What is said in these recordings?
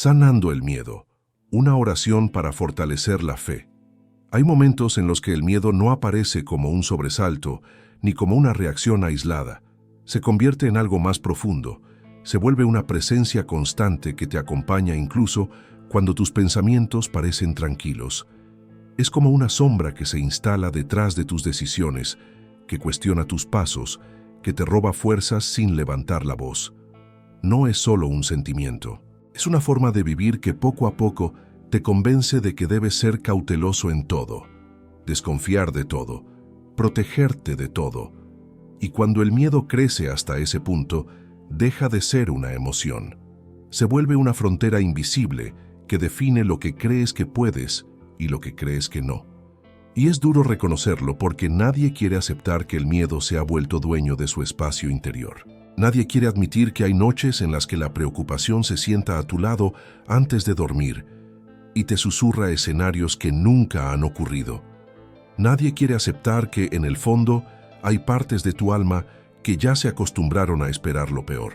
Sanando el miedo, una oración para fortalecer la fe. Hay momentos en los que el miedo no aparece como un sobresalto, ni como una reacción aislada. Se convierte en algo más profundo, se vuelve una presencia constante que te acompaña incluso cuando tus pensamientos parecen tranquilos. Es como una sombra que se instala detrás de tus decisiones, que cuestiona tus pasos, que te roba fuerzas sin levantar la voz. No es solo un sentimiento. Es una forma de vivir que poco a poco te convence de que debes ser cauteloso en todo, desconfiar de todo, protegerte de todo. Y cuando el miedo crece hasta ese punto, deja de ser una emoción. Se vuelve una frontera invisible que define lo que crees que puedes y lo que crees que no. Y es duro reconocerlo porque nadie quiere aceptar que el miedo se ha vuelto dueño de su espacio interior. Nadie quiere admitir que hay noches en las que la preocupación se sienta a tu lado antes de dormir y te susurra escenarios que nunca han ocurrido. Nadie quiere aceptar que, en el fondo, hay partes de tu alma que ya se acostumbraron a esperar lo peor.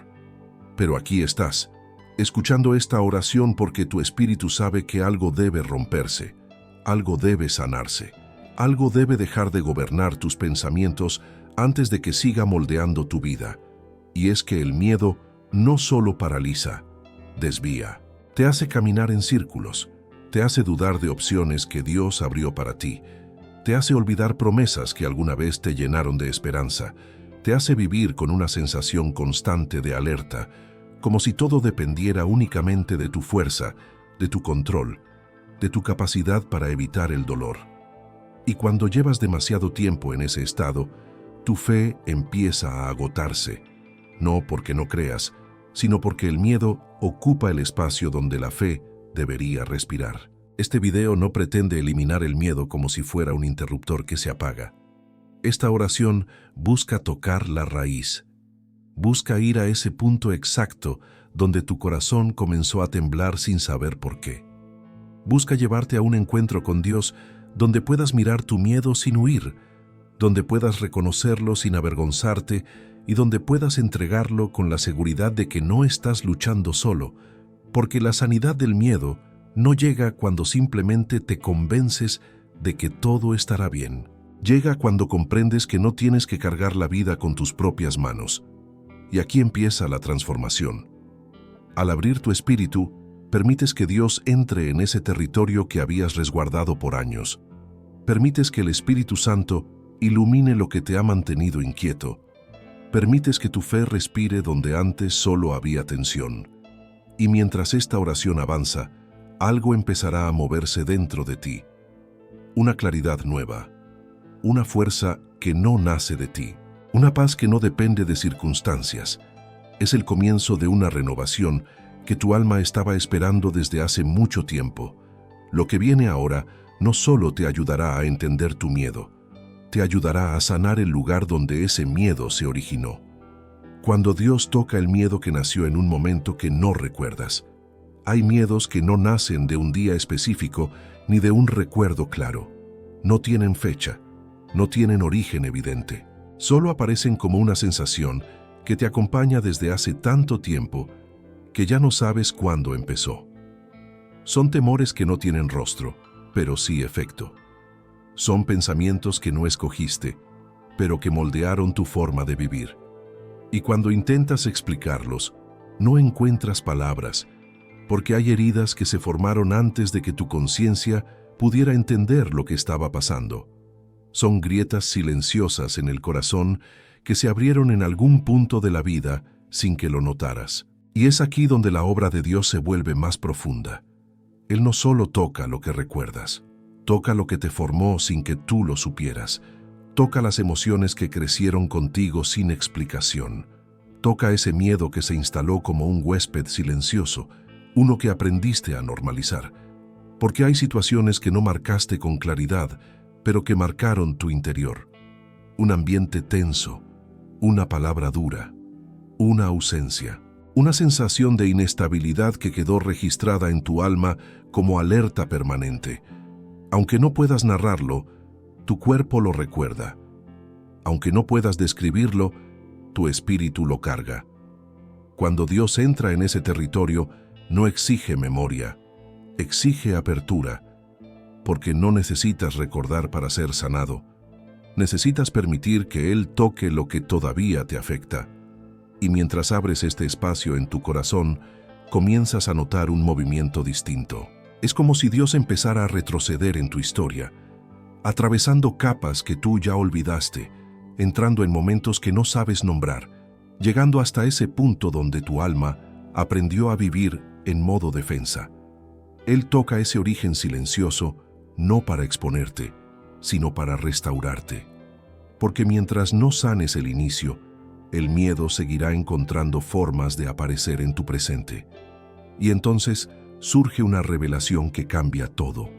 Pero aquí estás, escuchando esta oración porque tu espíritu sabe que algo debe romperse, algo debe sanarse, algo debe dejar de gobernar tus pensamientos antes de que siga moldeando tu vida. Y es que el miedo no solo paraliza, desvía, te hace caminar en círculos, te hace dudar de opciones que Dios abrió para ti, te hace olvidar promesas que alguna vez te llenaron de esperanza, te hace vivir con una sensación constante de alerta, como si todo dependiera únicamente de tu fuerza, de tu control, de tu capacidad para evitar el dolor. Y cuando llevas demasiado tiempo en ese estado, tu fe empieza a agotarse, no porque no creas, sino porque el miedo ocupa el espacio donde la fe debería respirar. Este video no pretende eliminar el miedo como si fuera un interruptor que se apaga. Esta oración busca tocar la raíz. Busca ir a ese punto exacto donde tu corazón comenzó a temblar sin saber por qué. Busca llevarte a un encuentro con Dios donde puedas mirar tu miedo sin huir, donde puedas reconocerlo sin avergonzarte y donde puedas entregarlo con la seguridad de que no estás luchando solo, porque la sanidad del miedo no llega cuando simplemente te convences de que todo estará bien. Llega cuando comprendes que no tienes que cargar la vida con tus propias manos. Y aquí empieza la transformación. Al abrir tu espíritu, permites que Dios entre en ese territorio que habías resguardado por años. Permites que el Espíritu Santo ilumine lo que te ha mantenido inquieto. Permites que tu fe respire donde antes solo había tensión. Y mientras esta oración avanza, algo empezará a moverse dentro de ti. Una claridad nueva. Una fuerza que no nace de ti. Una paz que no depende de circunstancias. Es el comienzo de una renovación que tu alma estaba esperando desde hace mucho tiempo. Lo que viene ahora no solo te ayudará a entender tu miedo, te ayudará a sanar el lugar donde ese miedo se originó. Cuando Dios toca el miedo que nació en un momento que no recuerdas, hay miedos que no nacen de un día específico ni de un recuerdo claro. No tienen fecha, no tienen origen evidente. Solo aparecen como una sensación que te acompaña desde hace tanto tiempo que ya no sabes cuándo empezó. Son temores que no tienen rostro, pero sí efecto. Son pensamientos que no escogiste, pero que moldearon tu forma de vivir. Y cuando intentas explicarlos, no encuentras palabras, porque hay heridas que se formaron antes de que tu conciencia pudiera entender lo que estaba pasando. Son grietas silenciosas en el corazón que se abrieron en algún punto de la vida sin que lo notaras. Y es aquí donde la obra de Dios se vuelve más profunda. Él no solo toca lo que recuerdas, toca lo que te formó sin que tú lo supieras. Toca las emociones que crecieron contigo sin explicación. Toca ese miedo que se instaló como un huésped silencioso, uno que aprendiste a normalizar. Porque hay situaciones que no marcaste con claridad, pero que marcaron tu interior. Un ambiente tenso, una palabra dura, una ausencia, una sensación de inestabilidad que quedó registrada en tu alma como alerta permanente. Aunque no puedas narrarlo, tu cuerpo lo recuerda. Aunque no puedas describirlo, tu espíritu lo carga. Cuando Dios entra en ese territorio, no exige memoria, exige apertura, porque no necesitas recordar para ser sanado. Necesitas permitir que Él toque lo que todavía te afecta. Y mientras abres este espacio en tu corazón, comienzas a notar un movimiento distinto. Es como si Dios empezara a retroceder en tu historia, atravesando capas que tú ya olvidaste, entrando en momentos que no sabes nombrar, llegando hasta ese punto donde tu alma aprendió a vivir en modo defensa. Él toca ese origen silencioso, no para exponerte, sino para restaurarte. Porque mientras no sanes el inicio, el miedo seguirá encontrando formas de aparecer en tu presente. Y entonces surge una revelación que cambia todo.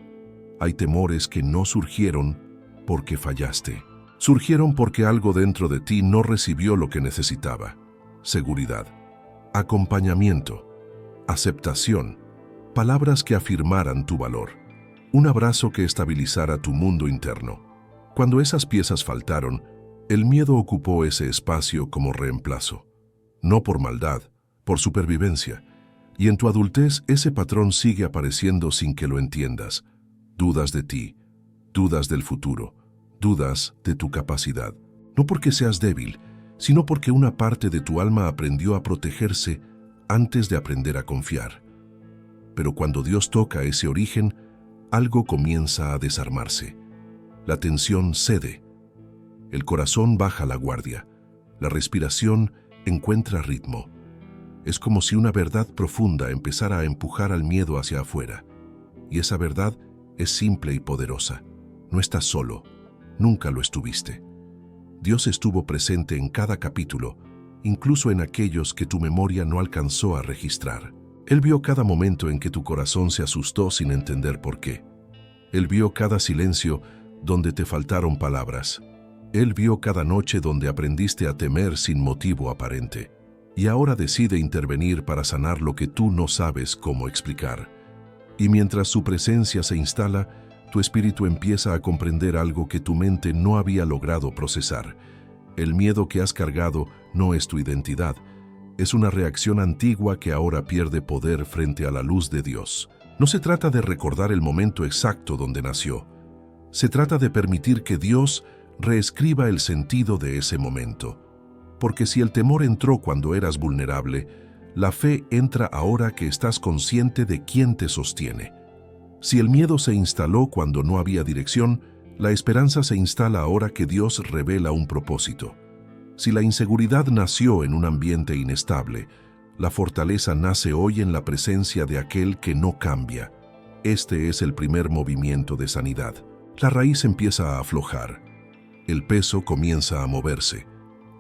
Hay temores que no surgieron porque fallaste. Surgieron porque algo dentro de ti no recibió lo que necesitaba. Seguridad, acompañamiento, aceptación, palabras que afirmaran tu valor, un abrazo que estabilizara tu mundo interno. Cuando esas piezas faltaron, el miedo ocupó ese espacio como reemplazo. No por maldad, por supervivencia. Y en tu adultez ese patrón sigue apareciendo sin que lo entiendas. Dudas de ti, dudas del futuro, dudas de tu capacidad. No porque seas débil, sino porque una parte de tu alma aprendió a protegerse antes de aprender a confiar. Pero cuando Dios toca ese origen, algo comienza a desarmarse. La tensión cede. El corazón baja la guardia. La respiración encuentra ritmo. Es como si una verdad profunda empezara a empujar al miedo hacia afuera. Y esa verdad es simple y poderosa. No estás solo. Nunca lo estuviste. Dios estuvo presente en cada capítulo, incluso en aquellos que tu memoria no alcanzó a registrar. Él vio cada momento en que tu corazón se asustó sin entender por qué. Él vio cada silencio donde te faltaron palabras. Él vio cada noche donde aprendiste a temer sin motivo aparente. Y ahora decide intervenir para sanar lo que tú no sabes cómo explicar. Y mientras su presencia se instala, tu espíritu empieza a comprender algo que tu mente no había logrado procesar. El miedo que has cargado no es tu identidad. Es una reacción antigua que ahora pierde poder frente a la luz de Dios. No se trata de recordar el momento exacto donde nació. Se trata de permitir que Dios reescriba el sentido de ese momento. Porque si el temor entró cuando eras vulnerable, la fe entra ahora que estás consciente de quién te sostiene. Si el miedo se instaló cuando no había dirección, la esperanza se instala ahora que Dios revela un propósito. Si la inseguridad nació en un ambiente inestable, la fortaleza nace hoy en la presencia de aquel que no cambia. Este es el primer movimiento de sanidad. La raíz empieza a aflojar. El peso comienza a moverse.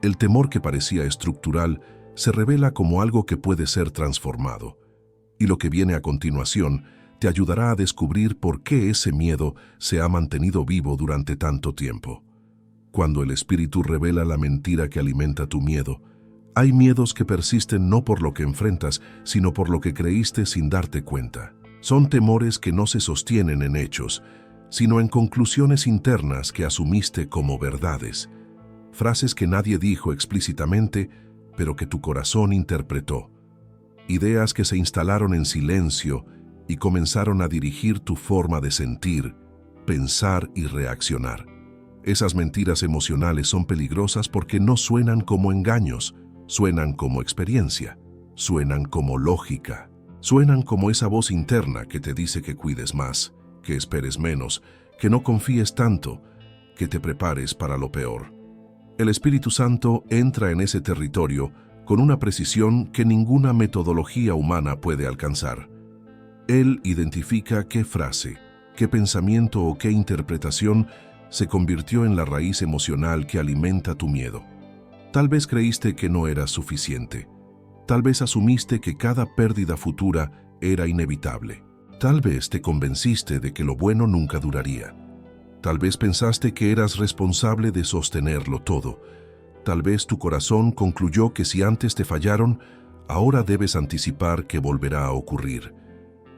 El temor que parecía estructural se revela como algo que puede ser transformado. Y lo que viene a continuación te ayudará a descubrir por qué ese miedo se ha mantenido vivo durante tanto tiempo. Cuando el espíritu revela la mentira que alimenta tu miedo, hay miedos que persisten no por lo que enfrentas, sino por lo que creíste sin darte cuenta. Son temores que no se sostienen en hechos, sino en conclusiones internas que asumiste como verdades. Frases que nadie dijo explícitamente, pero que tu corazón interpretó. Ideas que se instalaron en silencio y comenzaron a dirigir tu forma de sentir, pensar y reaccionar. Esas mentiras emocionales son peligrosas porque no suenan como engaños, suenan como experiencia, suenan como lógica, suenan como esa voz interna que te dice que cuides más, que esperes menos, que no confíes tanto, que te prepares para lo peor. El Espíritu Santo entra en ese territorio con una precisión que ninguna metodología humana puede alcanzar. Él identifica qué frase, qué pensamiento o qué interpretación se convirtió en la raíz emocional que alimenta tu miedo. Tal vez creíste que no eras suficiente. Tal vez asumiste que cada pérdida futura era inevitable. Tal vez te convenciste de que lo bueno nunca duraría. Tal vez pensaste que eras responsable de sostenerlo todo. Tal vez tu corazón concluyó que si antes te fallaron, ahora debes anticipar que volverá a ocurrir.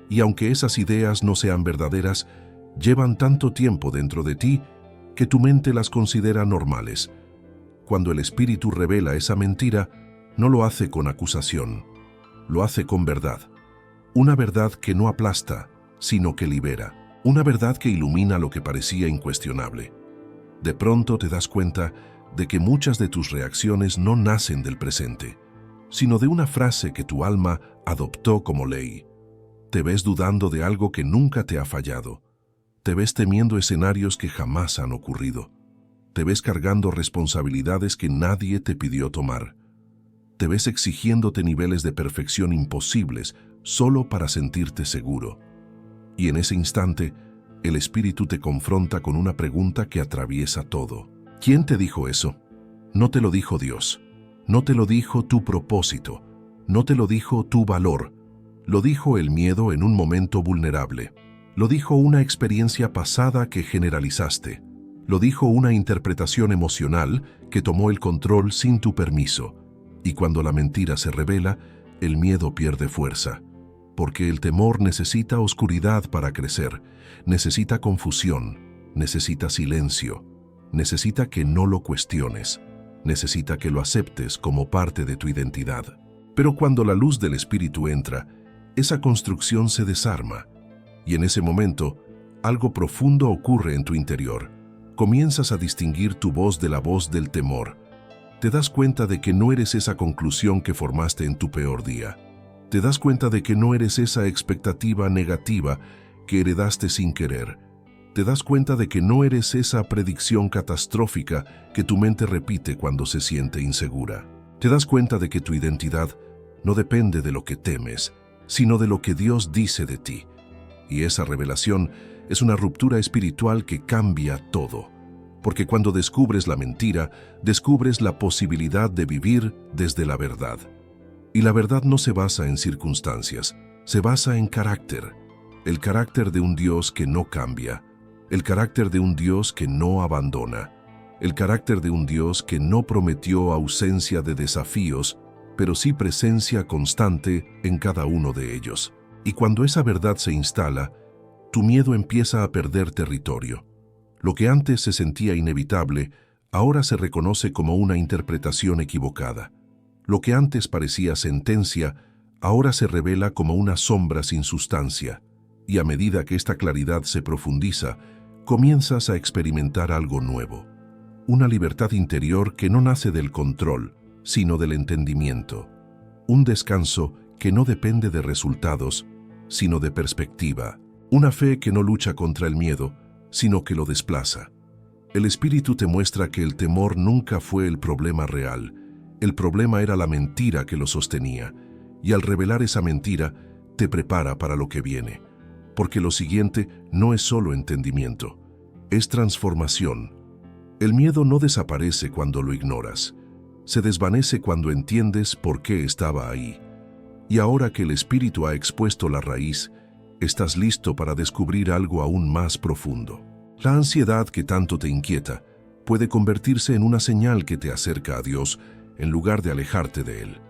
Y aunque esas ideas no sean verdaderas, llevan tanto tiempo dentro de ti que tu mente las considera normales. Cuando el espíritu revela esa mentira, no lo hace con acusación, lo hace con verdad. Una verdad que no aplasta, sino que libera. Una verdad que ilumina lo que parecía incuestionable. De pronto te das cuenta de que muchas de tus reacciones no nacen del presente, sino de una frase que tu alma adoptó como ley. Te ves dudando de algo que nunca te ha fallado. Te ves temiendo escenarios que jamás han ocurrido. Te ves cargando responsabilidades que nadie te pidió tomar. Te ves exigiéndote niveles de perfección imposibles solo para sentirte seguro. Y en ese instante, el espíritu te confronta con una pregunta que atraviesa todo. ¿Quién te dijo eso? No te lo dijo Dios. No te lo dijo tu propósito. No te lo dijo tu valor. Lo dijo el miedo en un momento vulnerable. Lo dijo una experiencia pasada que generalizaste. Lo dijo una interpretación emocional que tomó el control sin tu permiso. Y cuando la mentira se revela, el miedo pierde fuerza. Porque el temor necesita oscuridad para crecer, necesita confusión, necesita silencio, necesita que no lo cuestiones, necesita que lo aceptes como parte de tu identidad. Pero cuando la luz del espíritu entra, esa construcción se desarma, y en ese momento, algo profundo ocurre en tu interior. Comienzas a distinguir tu voz de la voz del temor. Te das cuenta de que no eres esa conclusión que formaste en tu peor día. Te das cuenta de que no eres esa expectativa negativa que heredaste sin querer. Te das cuenta de que no eres esa predicción catastrófica que tu mente repite cuando se siente insegura. Te das cuenta de que tu identidad no depende de lo que temes, sino de lo que Dios dice de ti. Y esa revelación es una ruptura espiritual que cambia todo. Porque cuando descubres la mentira, descubres la posibilidad de vivir desde la verdad. Y la verdad no se basa en circunstancias, se basa en carácter. El carácter de un Dios que no cambia, el carácter de un Dios que no abandona, el carácter de un Dios que no prometió ausencia de desafíos, pero sí presencia constante en cada uno de ellos. Y cuando esa verdad se instala, tu miedo empieza a perder territorio. Lo que antes se sentía inevitable, ahora se reconoce como una interpretación equivocada. Lo que antes parecía sentencia, ahora se revela como una sombra sin sustancia, y a medida que esta claridad se profundiza, comienzas a experimentar algo nuevo. Una libertad interior que no nace del control, sino del entendimiento. Un descanso que no depende de resultados, sino de perspectiva. Una fe que no lucha contra el miedo, sino que lo desplaza. El espíritu te muestra que el temor nunca fue el problema real. El problema era la mentira que lo sostenía, y al revelar esa mentira, te prepara para lo que viene. Porque lo siguiente no es solo entendimiento, es transformación. El miedo no desaparece cuando lo ignoras, se desvanece cuando entiendes por qué estaba ahí. Y ahora que el espíritu ha expuesto la raíz, estás listo para descubrir algo aún más profundo. La ansiedad que tanto te inquieta puede convertirse en una señal que te acerca a Dios, en lugar de alejarte de Él.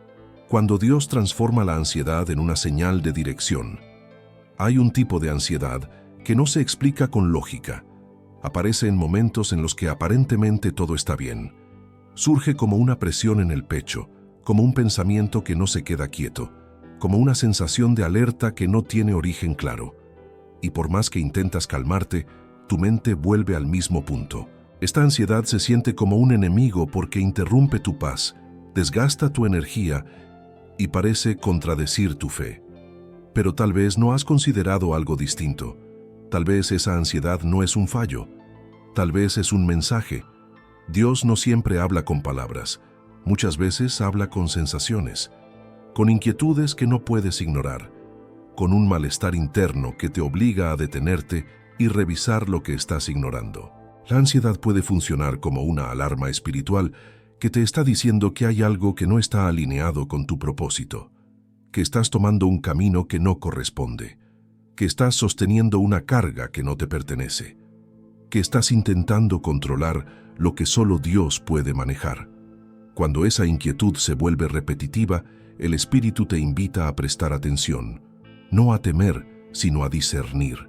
Cuando Dios transforma la ansiedad en una señal de dirección, hay un tipo de ansiedad que no se explica con lógica. Aparece en momentos en los que aparentemente todo está bien. Surge como una presión en el pecho, como un pensamiento que no se queda quieto, como una sensación de alerta que no tiene origen claro. Y por más que intentas calmarte, tu mente vuelve al mismo punto. Esta ansiedad se siente como un enemigo porque interrumpe tu paz, desgasta tu energía y parece contradecir tu fe. Pero tal vez no has considerado algo distinto. Tal vez esa ansiedad no es un fallo. Tal vez es un mensaje. Dios no siempre habla con palabras. Muchas veces habla con sensaciones, con inquietudes que no puedes ignorar, con un malestar interno que te obliga a detenerte y revisar lo que estás ignorando. La ansiedad puede funcionar como una alarma espiritual que te está diciendo que hay algo que no está alineado con tu propósito, que estás tomando un camino que no corresponde, que estás sosteniendo una carga que no te pertenece, que estás intentando controlar lo que solo Dios puede manejar. Cuando esa inquietud se vuelve repetitiva, el espíritu te invita a prestar atención, no a temer, sino a discernir.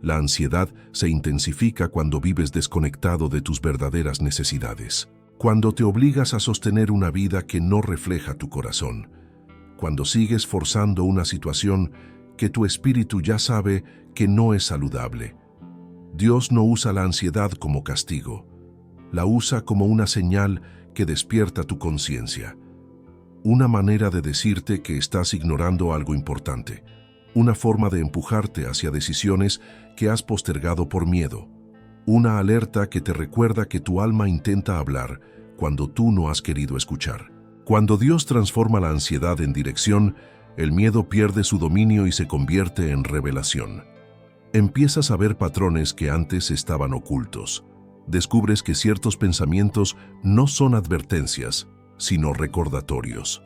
La ansiedad se intensifica cuando vives desconectado de tus verdaderas necesidades, cuando te obligas a sostener una vida que no refleja tu corazón, cuando sigues forzando una situación que tu espíritu ya sabe que no es saludable. Dios no usa la ansiedad como castigo, la usa como una señal que despierta tu conciencia. Una manera de decirte que estás ignorando algo importante, una forma de empujarte hacia decisiones que has postergado por miedo, una alerta que te recuerda que tu alma intenta hablar cuando tú no has querido escuchar. Cuando Dios transforma la ansiedad en dirección, el miedo pierde su dominio y se convierte en revelación. Empiezas a ver patrones que antes estaban ocultos. Descubres que ciertos pensamientos no son advertencias, sino recordatorios.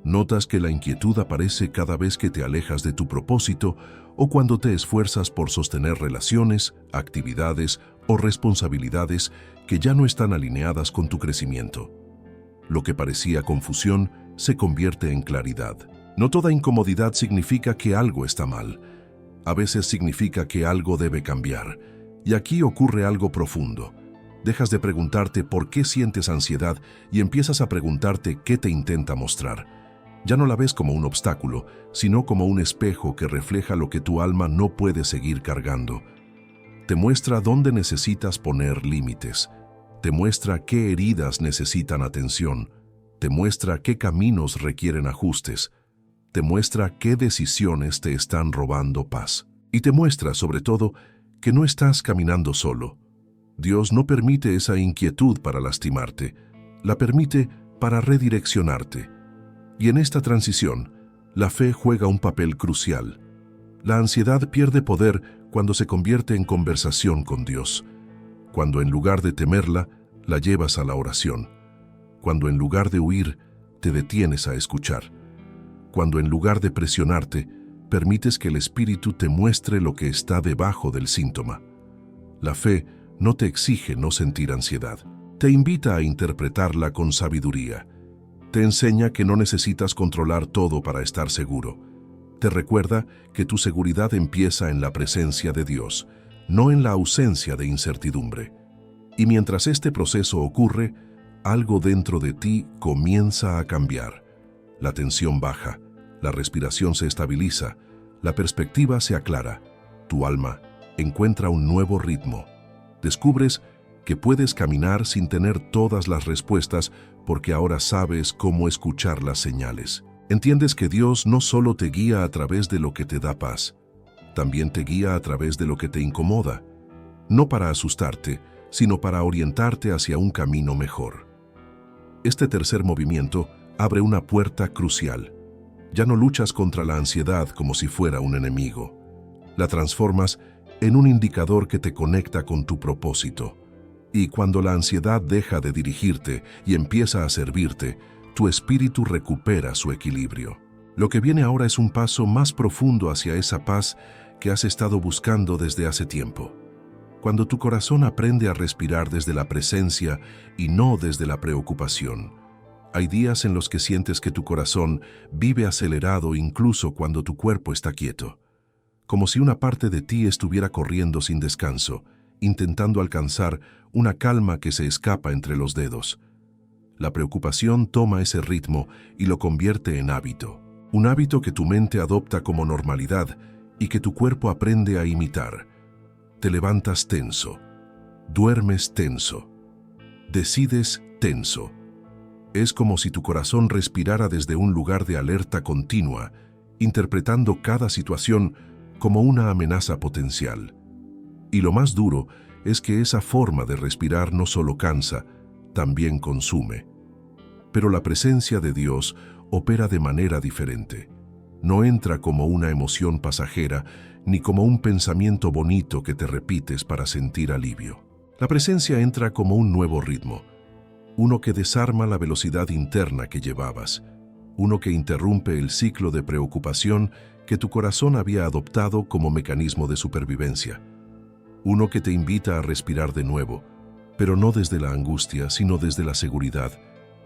Notas que la inquietud aparece cada vez que te alejas de tu propósito o cuando te esfuerzas por sostener relaciones, actividades o responsabilidades que ya no están alineadas con tu crecimiento. Lo que parecía confusión se convierte en claridad. No toda incomodidad significa que algo está mal. A veces significa que algo debe cambiar. Y aquí ocurre algo profundo. Dejas de preguntarte por qué sientes ansiedad y empiezas a preguntarte qué te intenta mostrar. Ya no la ves como un obstáculo, sino como un espejo que refleja lo que tu alma no puede seguir cargando. Te muestra dónde necesitas poner límites. Te muestra qué heridas necesitan atención. Te muestra qué caminos requieren ajustes. Te muestra qué decisiones te están robando paz. Y te muestra, sobre todo, que no estás caminando solo. Dios no permite esa inquietud para lastimarte, la permite para redireccionarte. Y en esta transición, la fe juega un papel crucial. La ansiedad pierde poder cuando se convierte en conversación con Dios, cuando en lugar de temerla, la llevas a la oración, cuando en lugar de huir, te detienes a escuchar, cuando en lugar de presionarte, permites que el Espíritu te muestre lo que está debajo del síntoma. La fe no te exige no sentir ansiedad, te invita a interpretarla con sabiduría. Te enseña que no necesitas controlar todo para estar seguro. Te recuerda que tu seguridad empieza en la presencia de Dios, no en la ausencia de incertidumbre. Y mientras este proceso ocurre, algo dentro de ti comienza a cambiar. La tensión baja, la respiración se estabiliza, la perspectiva se aclara, tu alma encuentra un nuevo ritmo. Descubres que puedes caminar sin tener todas las respuestas porque ahora sabes cómo escuchar las señales. Entiendes que Dios no solo te guía a través de lo que te da paz, también te guía a través de lo que te incomoda, no para asustarte, sino para orientarte hacia un camino mejor. Este tercer movimiento abre una puerta crucial. Ya no luchas contra la ansiedad como si fuera un enemigo. La transformas en un indicador que te conecta con tu propósito. Y cuando la ansiedad deja de dirigirte y empieza a servirte, tu espíritu recupera su equilibrio. Lo que viene ahora es un paso más profundo hacia esa paz que has estado buscando desde hace tiempo. Cuando tu corazón aprende a respirar desde la presencia y no desde la preocupación. Hay días en los que sientes que tu corazón vive acelerado incluso cuando tu cuerpo está quieto, como si una parte de ti estuviera corriendo sin descanso, intentando alcanzar una calma que se escapa entre los dedos. La preocupación toma ese ritmo y lo convierte en hábito, un hábito que tu mente adopta como normalidad y que tu cuerpo aprende a imitar. Te levantas tenso, duermes tenso, decides tenso. Es como si tu corazón respirara desde un lugar de alerta continua, interpretando cada situación como una amenaza potencial. Y lo más duro es que esa forma de respirar no solo cansa, también consume. Pero la presencia de Dios opera de manera diferente. No entra como una emoción pasajera, ni como un pensamiento bonito que te repites para sentir alivio. La presencia entra como un nuevo ritmo, uno que desarma la velocidad interna que llevabas, uno que interrumpe el ciclo de preocupación que tu corazón había adoptado como mecanismo de supervivencia, uno que te invita a respirar de nuevo, pero no desde la angustia, sino desde la seguridad,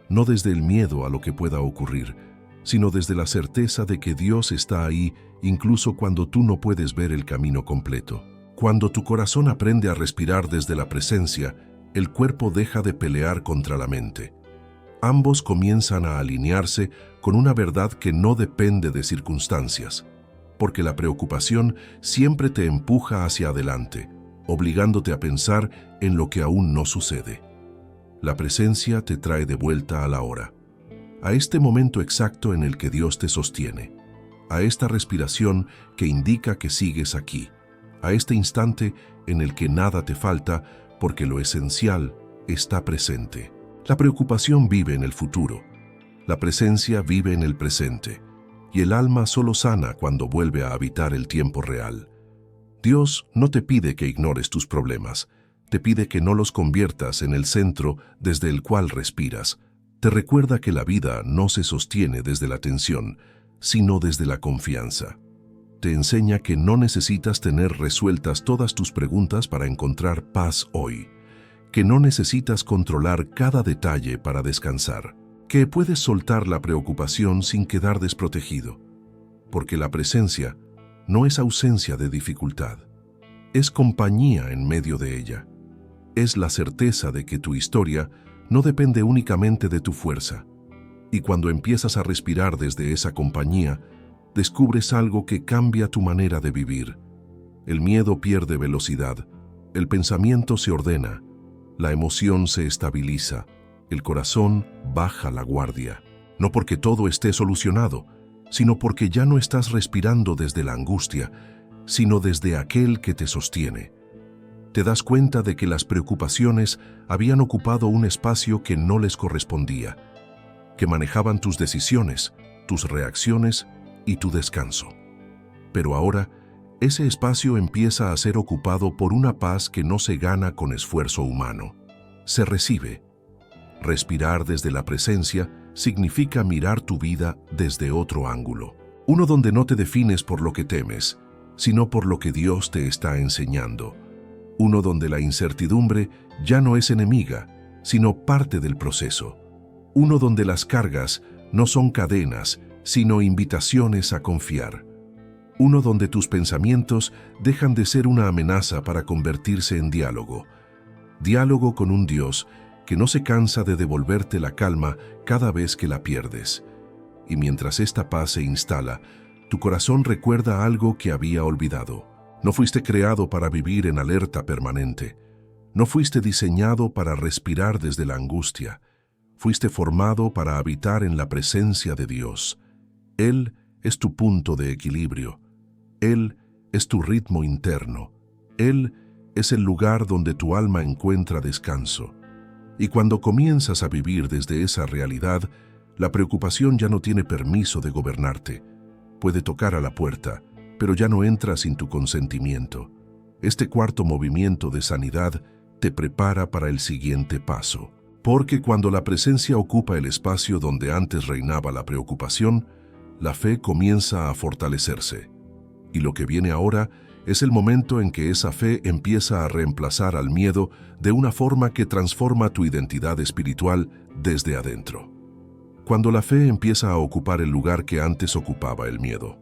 no desde el miedo a lo que pueda ocurrir, sino desde la certeza de que Dios está ahí incluso cuando tú no puedes ver el camino completo. Cuando tu corazón aprende a respirar desde la presencia, el cuerpo deja de pelear contra la mente. Ambos comienzan a alinearse con una verdad que no depende de circunstancias. porque la preocupación siempre te empuja hacia adelante, obligándote a pensar en lo que aún no sucede. La presencia te trae de vuelta a la hora, a este momento exacto en el que Dios te sostiene, a esta respiración que indica que sigues aquí, a este instante en el que nada te falta porque lo esencial está presente. La preocupación vive en el futuro, la presencia vive en el presente, y el alma solo sana cuando vuelve a habitar el tiempo real. Dios no te pide que ignores tus problemas, te pide que no los conviertas en el centro desde el cual respiras. Te recuerda que la vida no se sostiene desde la tensión, sino desde la confianza. Te enseña que no necesitas tener resueltas todas tus preguntas para encontrar paz hoy, que no necesitas controlar cada detalle para descansar, que puedes soltar la preocupación sin quedar desprotegido, porque la presencia no es ausencia de dificultad, es compañía en medio de ella. Es la certeza de que tu historia no depende únicamente de tu fuerza. Y cuando empiezas a respirar desde esa compañía, descubres algo que cambia tu manera de vivir. El miedo pierde velocidad, el pensamiento se ordena, la emoción se estabiliza, el corazón baja la guardia. No porque todo esté solucionado, sino porque ya no estás respirando desde la angustia, sino desde aquel que te sostiene. Te das cuenta de que las preocupaciones habían ocupado un espacio que no les correspondía, que manejaban tus decisiones, tus reacciones y tu descanso. Pero ahora, ese espacio empieza a ser ocupado por una paz que no se gana con esfuerzo humano. Se recibe. Respirar desde la presencia significa mirar tu vida desde otro ángulo. Uno donde no te defines por lo que temes, sino por lo que Dios te está enseñando. Uno donde la incertidumbre ya no es enemiga, sino parte del proceso. Uno donde las cargas no son cadenas, sino invitaciones a confiar. Uno donde tus pensamientos dejan de ser una amenaza para convertirse en diálogo. Diálogo con un Dios que no se cansa de devolverte la calma cada vez que la pierdes. Y mientras esta paz se instala, tu corazón recuerda algo que había olvidado. No fuiste creado para vivir en alerta permanente. No fuiste diseñado para respirar desde la angustia. Fuiste formado para habitar en la presencia de Dios. Él es tu punto de equilibrio. Él es tu ritmo interno. Él es el lugar donde tu alma encuentra descanso. Y cuando comienzas a vivir desde esa realidad, la preocupación ya no tiene permiso de gobernarte. Puede tocar a la puerta, pero ya no entra sin tu consentimiento. Este cuarto movimiento de sanidad te prepara para el siguiente paso. Porque cuando la presencia ocupa el espacio donde antes reinaba la preocupación, la fe comienza a fortalecerse. Y lo que viene ahora es el momento en que esa fe empieza a reemplazar al miedo de una forma que transforma tu identidad espiritual desde adentro. Cuando la fe empieza a ocupar el lugar que antes ocupaba el miedo.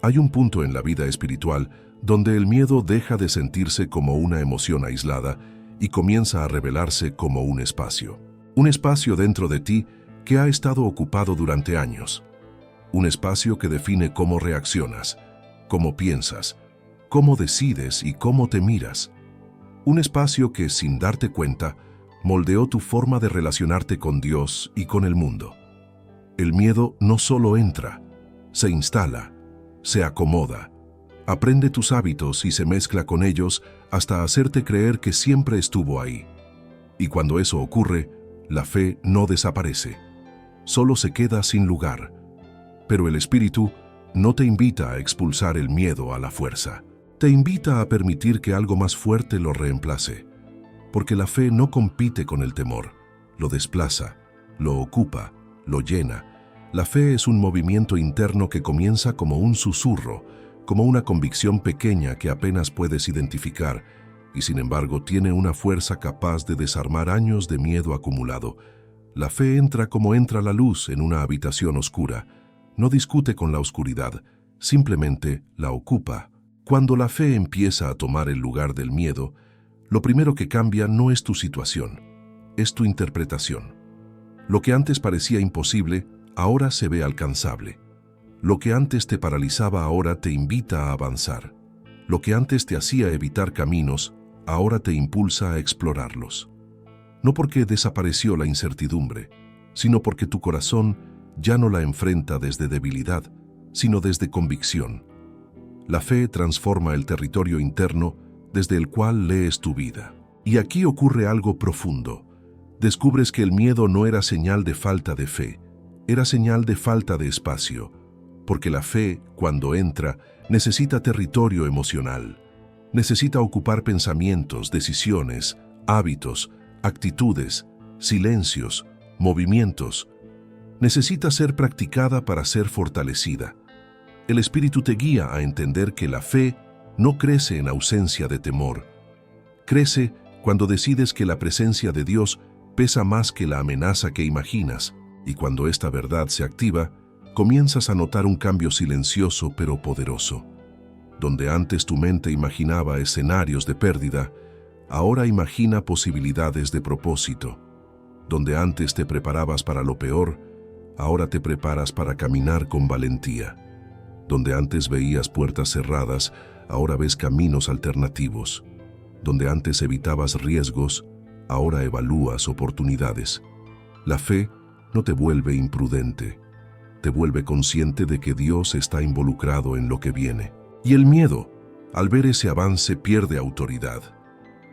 Hay un punto en la vida espiritual donde el miedo deja de sentirse como una emoción aislada y comienza a revelarse como un espacio. Un espacio dentro de ti que ha estado ocupado durante años. Un espacio que define cómo reaccionas, cómo piensas, cómo decides y cómo te miras. Un espacio que, sin darte cuenta, moldeó tu forma de relacionarte con Dios y con el mundo. El miedo no solo entra, se instala, se acomoda, aprende tus hábitos y se mezcla con ellos hasta hacerte creer que siempre estuvo ahí. Y cuando eso ocurre, la fe no desaparece, solo se queda sin lugar. Pero el Espíritu no te invita a expulsar el miedo a la fuerza. Te invita a permitir que algo más fuerte lo reemplace. Porque la fe no compite con el temor, lo desplaza, lo ocupa, lo llena. La fe es un movimiento interno que comienza como un susurro, como una convicción pequeña que apenas puedes identificar, y sin embargo tiene una fuerza capaz de desarmar años de miedo acumulado. La fe entra como entra la luz en una habitación oscura. No discute con la oscuridad, simplemente la ocupa. Cuando la fe empieza a tomar el lugar del miedo, lo primero que cambia no es tu situación, es tu interpretación. Lo que antes parecía imposible, ahora se ve alcanzable. Lo que antes te paralizaba ahora te invita a avanzar. Lo que antes te hacía evitar caminos, ahora te impulsa a explorarlos. No porque desapareció la incertidumbre, sino porque tu corazón ya no la enfrenta desde debilidad, sino desde convicción. La fe transforma el territorio interno desde el cual lees tu vida. Y aquí ocurre algo profundo. Descubres que el miedo no era señal de falta de fe, era señal de falta de espacio, porque la fe, cuando entra, necesita territorio emocional, necesita ocupar pensamientos, decisiones, hábitos, actitudes, silencios, movimientos. Necesita ser practicada para ser fortalecida. El Espíritu te guía a entender que la fe no crece en ausencia de temor. Crece cuando decides que la presencia de Dios pesa más que la amenaza que imaginas, y cuando esta verdad se activa, comienzas a notar un cambio silencioso pero poderoso. Donde antes tu mente imaginaba escenarios de pérdida, ahora imagina posibilidades de propósito. Donde antes te preparabas para lo peor, ahora te preparas para caminar con valentía. Donde antes veías puertas cerradas, ahora ves caminos alternativos. Donde antes evitabas riesgos, ahora evalúas oportunidades. La fe no te vuelve imprudente, te vuelve consciente de que Dios está involucrado en lo que viene. Y el miedo, al ver ese avance, pierde autoridad.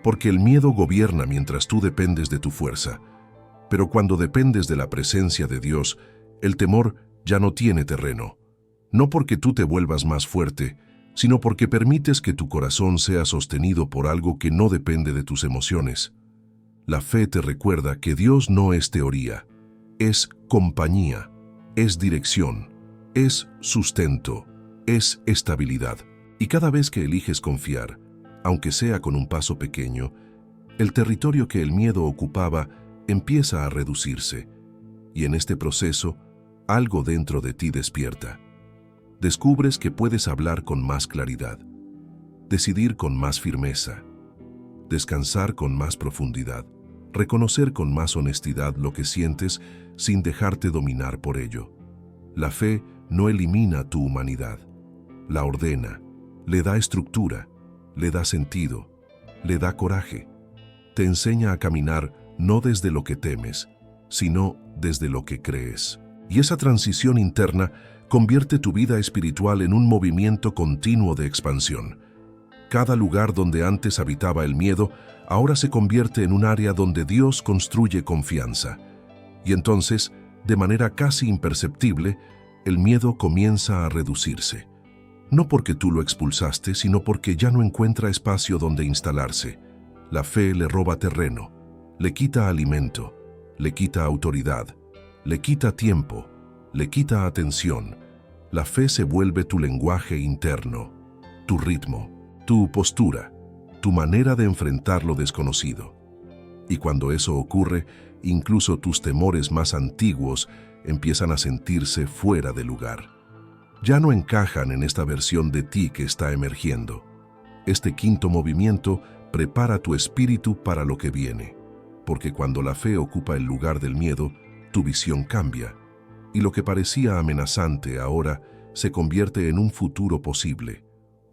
Porque el miedo gobierna mientras tú dependes de tu fuerza. Pero cuando dependes de la presencia de Dios, el temor ya no tiene terreno. No porque tú te vuelvas más fuerte, sino porque permites que tu corazón sea sostenido por algo que no depende de tus emociones. La fe te recuerda que Dios no es teoría, es compañía, es dirección, es sustento, es estabilidad. Y cada vez que eliges confiar, aunque sea con un paso pequeño, el territorio que el miedo ocupaba empieza a reducirse, y en este proceso, algo dentro de ti despierta. Descubres que puedes hablar con más claridad, decidir con más firmeza, descansar con más profundidad, reconocer con más honestidad lo que sientes sin dejarte dominar por ello. La fe no elimina tu humanidad, la ordena, le da estructura, le da sentido, le da coraje. Te enseña a caminar no desde lo que temes, sino desde lo que crees. Y esa transición interna convierte tu vida espiritual en un movimiento continuo de expansión. Cada lugar donde antes habitaba el miedo, ahora se convierte en un área donde Dios construye confianza. Y entonces, de manera casi imperceptible, el miedo comienza a reducirse. No porque tú lo expulsaste, sino porque ya no encuentra espacio donde instalarse. La fe le roba terreno, le quita alimento, le quita autoridad, le quita tiempo, le quita atención. La fe se vuelve tu lenguaje interno, tu ritmo, tu postura, tu manera de enfrentar lo desconocido. Y cuando eso ocurre, incluso tus temores más antiguos empiezan a sentirse fuera de lugar. Ya no encajan en esta versión de ti que está emergiendo. Este quinto movimiento prepara tu espíritu para lo que viene, porque cuando la fe ocupa el lugar del miedo, tu visión cambia, y lo que parecía amenazante ahora se convierte en un futuro posible,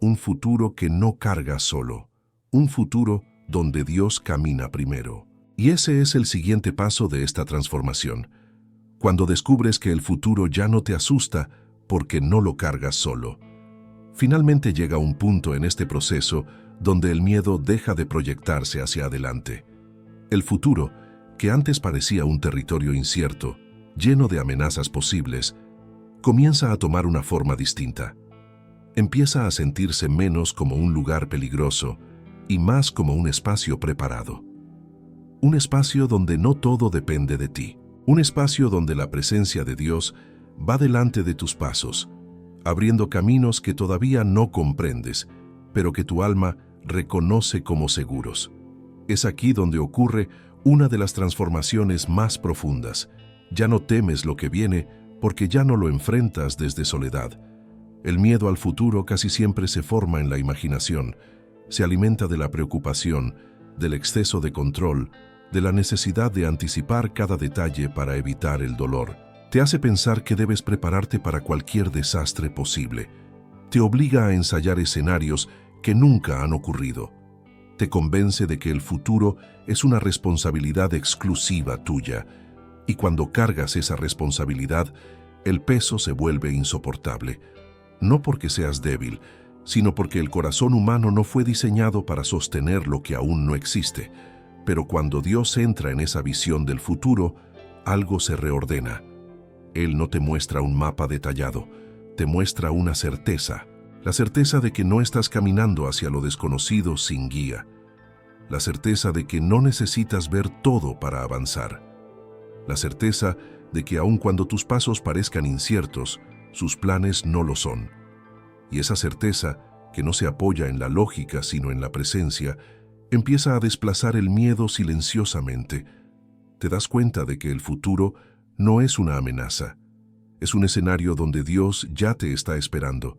un futuro que no carga solo, un futuro donde Dios camina primero. Y ese es el siguiente paso de esta transformación, cuando descubres que el futuro ya no te asusta porque no lo cargas solo. Finalmente llega un punto en este proceso donde el miedo deja de proyectarse hacia adelante. El futuro, que antes parecía un territorio incierto, lleno de amenazas posibles, comienza a tomar una forma distinta. Empieza a sentirse menos como un lugar peligroso y más como un espacio preparado. Un espacio donde no todo depende de ti. Un espacio donde la presencia de Dios va delante de tus pasos, abriendo caminos que todavía no comprendes, pero que tu alma reconoce como seguros. Es aquí donde ocurre una de las transformaciones más profundas. Ya no temes lo que viene porque ya no lo enfrentas desde soledad. El miedo al futuro casi siempre se forma en la imaginación, se alimenta de la preocupación, del exceso de control, de la necesidad de anticipar cada detalle para evitar el dolor. Te hace pensar que debes prepararte para cualquier desastre posible. Te obliga a ensayar escenarios que nunca han ocurrido. Te convence de que el futuro es una responsabilidad exclusiva tuya, y cuando cargas esa responsabilidad, el peso se vuelve insoportable. No porque seas débil, sino porque el corazón humano no fue diseñado para sostener lo que aún no existe. Pero cuando Dios entra en esa visión del futuro, algo se reordena. Él no te muestra un mapa detallado, te muestra una certeza. La certeza de que no estás caminando hacia lo desconocido sin guía. La certeza de que no necesitas ver todo para avanzar. La certeza de que aun cuando tus pasos parezcan inciertos, sus planes no lo son. Y esa certeza, que no se apoya en la lógica sino en la presencia, empieza a desplazar el miedo silenciosamente. Te das cuenta de que el futuro no es una amenaza. Es un escenario donde Dios ya te está esperando.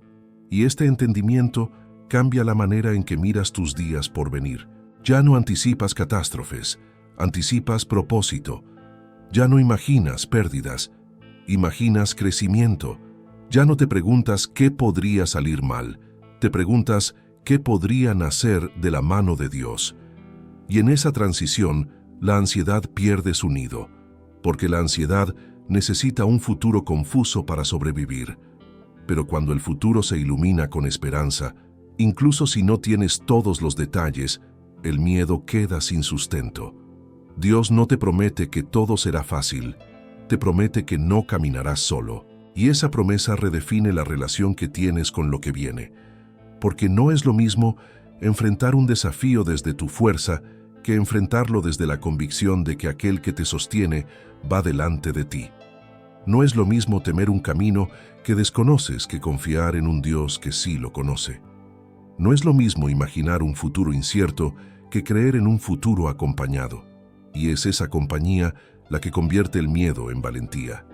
Y este entendimiento cambia la manera en que miras tus días por venir. Ya no anticipas catástrofes, anticipas propósito. Ya no imaginas pérdidas, imaginas crecimiento. Ya no te preguntas qué podría salir mal, te preguntas qué podría nacer de la mano de Dios. Y en esa transición, la ansiedad pierde su nido, porque la ansiedad necesita un futuro confuso para sobrevivir. Pero cuando el futuro se ilumina con esperanza, incluso si no tienes todos los detalles, el miedo queda sin sustento. Dios no te promete que todo será fácil, te promete que no caminarás solo. Y esa promesa redefine la relación que tienes con lo que viene. Porque no es lo mismo enfrentar un desafío desde tu fuerza que enfrentarlo desde la convicción de que aquel que te sostiene va delante de ti. No es lo mismo temer un camino que desconoces que confiar en un Dios que sí lo conoce. No es lo mismo imaginar un futuro incierto que creer en un futuro acompañado. Y es esa compañía la que convierte el miedo en valentía.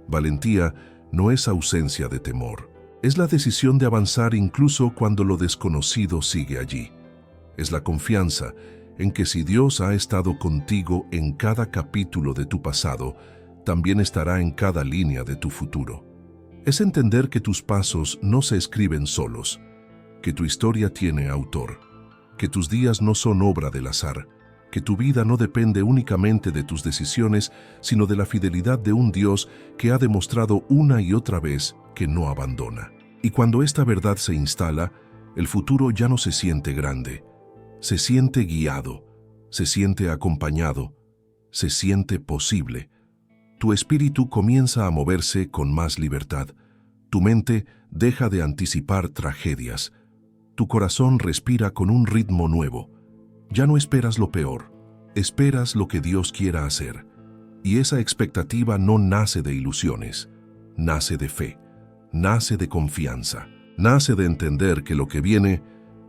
Valentía no es ausencia de temor. Es la decisión de avanzar incluso cuando lo desconocido sigue allí. Es la confianza en que si Dios ha estado contigo en cada capítulo de tu pasado, también estará en cada línea de tu futuro. Es entender que tus pasos no se escriben solos, que tu historia tiene autor, que tus días no son obra del azar, que tu vida no depende únicamente de tus decisiones, sino de la fidelidad de un Dios que ha demostrado una y otra vez que no abandona. Y cuando esta verdad se instala, el futuro ya no se siente grande, se siente guiado, se siente acompañado, se siente posible. Tu espíritu comienza a moverse con más libertad, tu mente deja de anticipar tragedias, tu corazón respira con un ritmo nuevo. Ya no esperas lo peor, esperas lo que Dios quiera hacer. Y esa expectativa no nace de ilusiones, nace de fe, nace de confianza, nace de entender que lo que viene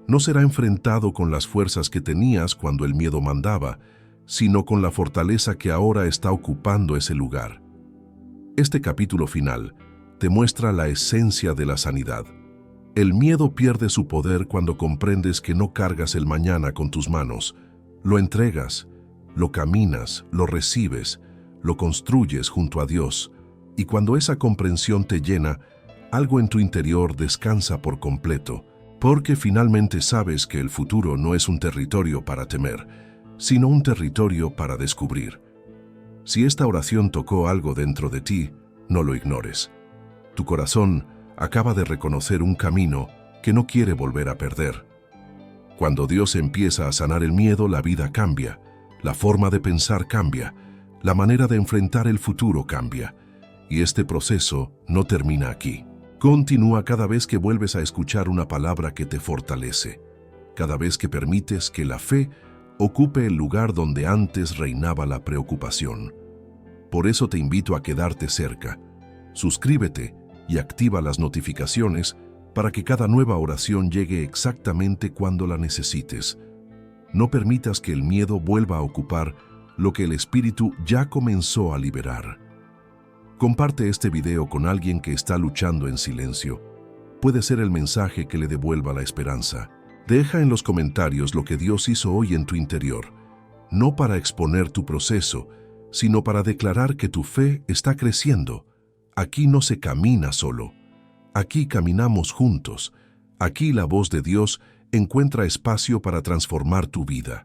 no será enfrentado con las fuerzas que tenías cuando el miedo mandaba, sino con la fortaleza que ahora está ocupando ese lugar. Este capítulo final te muestra la esencia de la sanidad. El miedo pierde su poder cuando comprendes que no cargas el mañana con tus manos, lo entregas, lo caminas, lo recibes, lo construyes junto a Dios, y cuando esa comprensión te llena, algo en tu interior descansa por completo, porque finalmente sabes que el futuro no es un territorio para temer, sino un territorio para descubrir. Si esta oración tocó algo dentro de ti, no lo ignores. Tu corazón acaba de reconocer un camino que no quiere volver a perder. Cuando Dios empieza a sanar el miedo, la vida cambia, la forma de pensar cambia, la manera de enfrentar el futuro cambia. Y este proceso no termina aquí. Continúa cada vez que vuelves a escuchar una palabra que te fortalece, cada vez que permites que la fe ocupe el lugar donde antes reinaba la preocupación. Por eso te invito a quedarte cerca. Suscríbete y activa las notificaciones para que cada nueva oración llegue exactamente cuando la necesites. No permitas que el miedo vuelva a ocupar lo que el Espíritu ya comenzó a liberar. Comparte este video con alguien que está luchando en silencio. Puede ser el mensaje que le devuelva la esperanza. Deja en los comentarios lo que Dios hizo hoy en tu interior, no para exponer tu proceso, sino para declarar que tu fe está creciendo, Aquí no se camina solo. Aquí caminamos juntos. Aquí la voz de Dios encuentra espacio para transformar tu vida.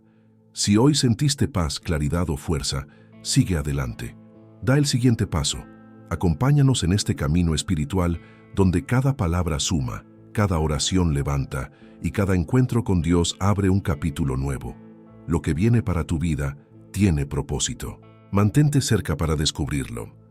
Si hoy sentiste paz, claridad o fuerza, sigue adelante. Da el siguiente paso. Acompáñanos en este camino espiritual donde cada palabra suma, cada oración levanta y cada encuentro con Dios abre un capítulo nuevo. Lo que viene para tu vida tiene propósito. Mantente cerca para descubrirlo.